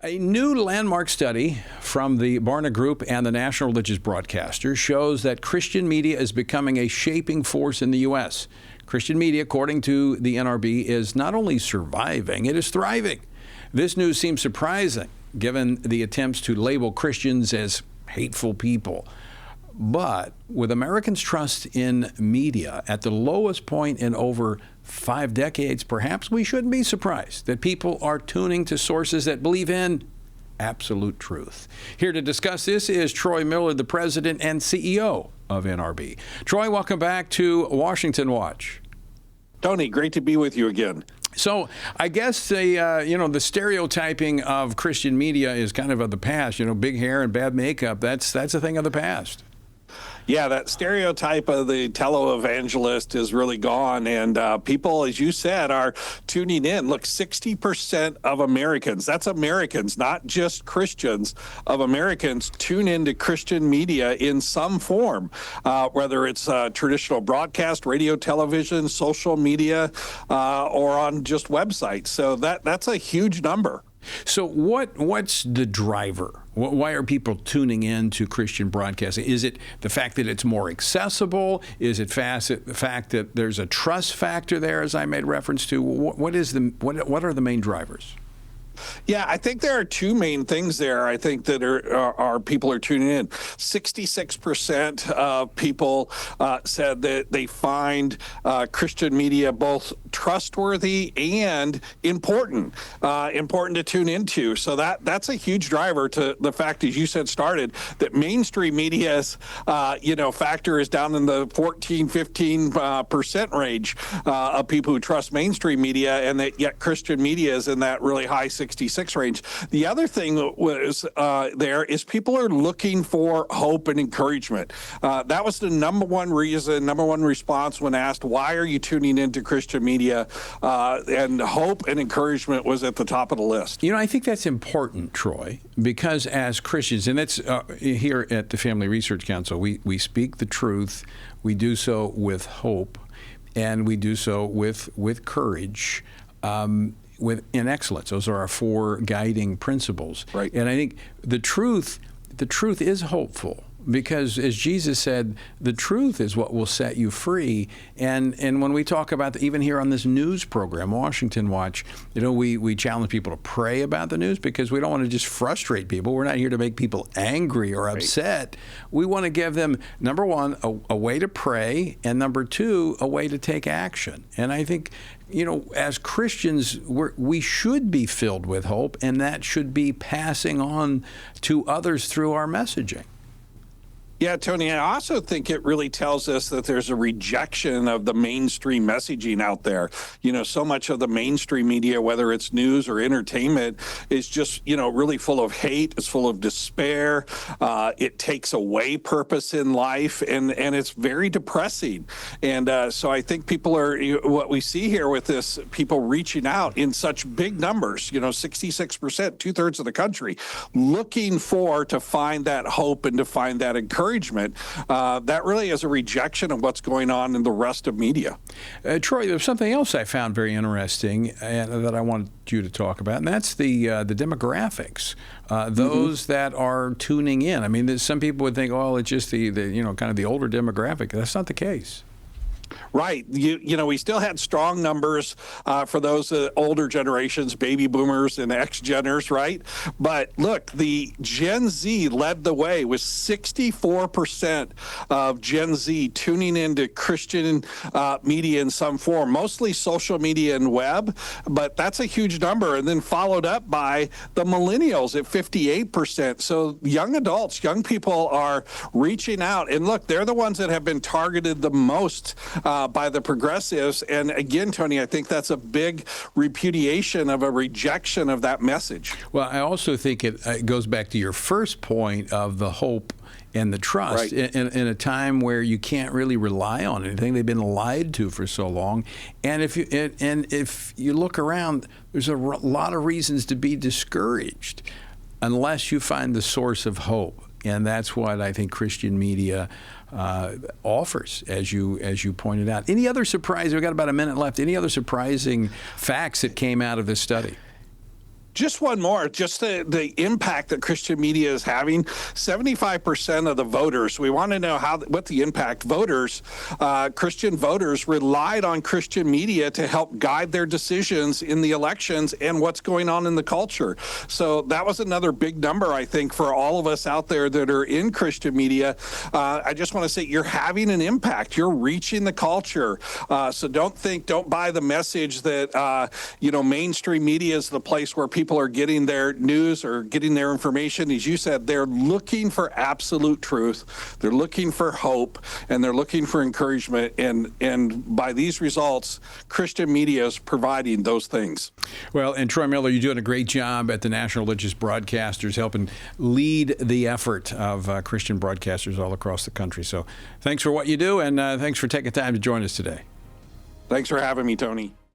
A new landmark study from the Barna Group and the National Religious Broadcaster shows that Christian media is becoming a shaping force in the U.S. Christian media, according to the NRB, is not only surviving, it is thriving. This news seems surprising, given the attempts to label Christians as hateful people. But with Americans' trust in media at the lowest point in over 5 decades, perhaps we shouldn't be surprised that people are tuning to sources that believe in absolute truth. Here to discuss this is Troy Miller, the president and CEO of NRB. Troy, welcome back to Washington Watch. Tony, great to be with you again. So I guess the stereotyping of Christian media is kind of the past. Big hair and bad makeup. That's a thing of the past. Yeah, that stereotype of the televangelist is really gone, and people, as you said, are tuning in. Look, 60% of Americans, that's Americans, not just Christians, of Americans tune into Christian media in some form, whether it's traditional broadcast, radio, television, social media, or on just websites. So that's a huge number. So what's the driver? Why are people tuning in to Christian broadcasting? Is it the fact that it's more accessible? Is it the fact that there's a trust factor there, as I made reference to? What are the main drivers? Yeah, I think there are two main things there. I think that are people are tuning in. 66% of people said that they find Christian media both trustworthy and important to tune into. So that's a huge driver to the fact, as you said, started that mainstream media's factor is down in the 14-15% range of people who trust mainstream media, and that yet Christian media is in that really high 66 range. The other thing was there is people are looking for hope and encouragement. That was the number one response when asked, why are you tuning into Christian media? And hope and encouragement was at the top of the list. I think that's important, Troy, because as Christians, and that's here at the Family Research Council, we speak the truth. We do so with hope, and we do so with courage. In excellence. Those are our 4 guiding principles. Right. And I think the truth is hopeful, because as Jesus said, the truth is what will set you free. And when we talk about even here on this news program, Washington Watch, we challenge people to pray about the news, because we don't want to just frustrate people. We're not here to make people angry or upset. Right. We want to give them, number one, a way to pray, and number 2, a way to take action. And I think, as Christians, we should be filled with hope, and that should be passing on to others through our messaging. Yeah, Tony, I also think it really tells us that there's a rejection of the mainstream messaging out there. So much of the mainstream media, whether it's news or entertainment, is just, really full of hate. It's full of despair. It takes away purpose in life, and it's very depressing. And so I think people are, what we see here with this, people reaching out in such big numbers, 66%, 2/3 of the country, looking to find that hope and to find that encouragement. That really is a rejection of what's going on in the rest of media. Troy, there's something else I found very interesting that I wanted you to talk about, and that's the demographics. Those that are tuning in. I mean, some people would think, oh, it's just the kind of the older demographic. That's not the case. Right. We still had strong numbers for those older generations, baby boomers and X-Geners, right? But look, the Gen Z led the way with 64% of Gen Z tuning into Christian media in some form, mostly social media and web, but that's a huge number. And then followed up by the millennials at 58%. So young adults, young people are reaching out. And look, they're the ones that have been targeted the most by the progressives. And again, Tony, I think that's a big repudiation of a rejection of that message. Well, I also think it goes back to your first point of the hope and the trust. Right. In a time where you can't really rely on anything. They've been lied to for so long. And if you look around, there's a lot of reasons to be discouraged unless you find the source of hope. And that's what I think Christian media offers, as you pointed out. Any other surprise? We've got about a minute left. Any other surprising facts that came out of this study? Just one more, just the impact that Christian media is having. 75% of the voters, we want to know what the impact voters, Christian voters relied on Christian media to help guide their decisions in the elections and what's going on in the culture. So that was another big number, I think, for all of us out there that are in Christian media. I just want to say you're having an impact. You're reaching the culture. So don't buy the message that, mainstream media is the place where people are getting their news or getting their information. As you said, they're looking for absolute truth. They're looking for hope, and they're looking for encouragement. And by these results, Christian media is providing those things. Well, and Troy Miller, you're doing a great job at the National Religious Broadcasters, helping lead the effort of Christian broadcasters all across the country. So thanks for what you do, and thanks for taking time to join us today. Thanks for having me, Tony.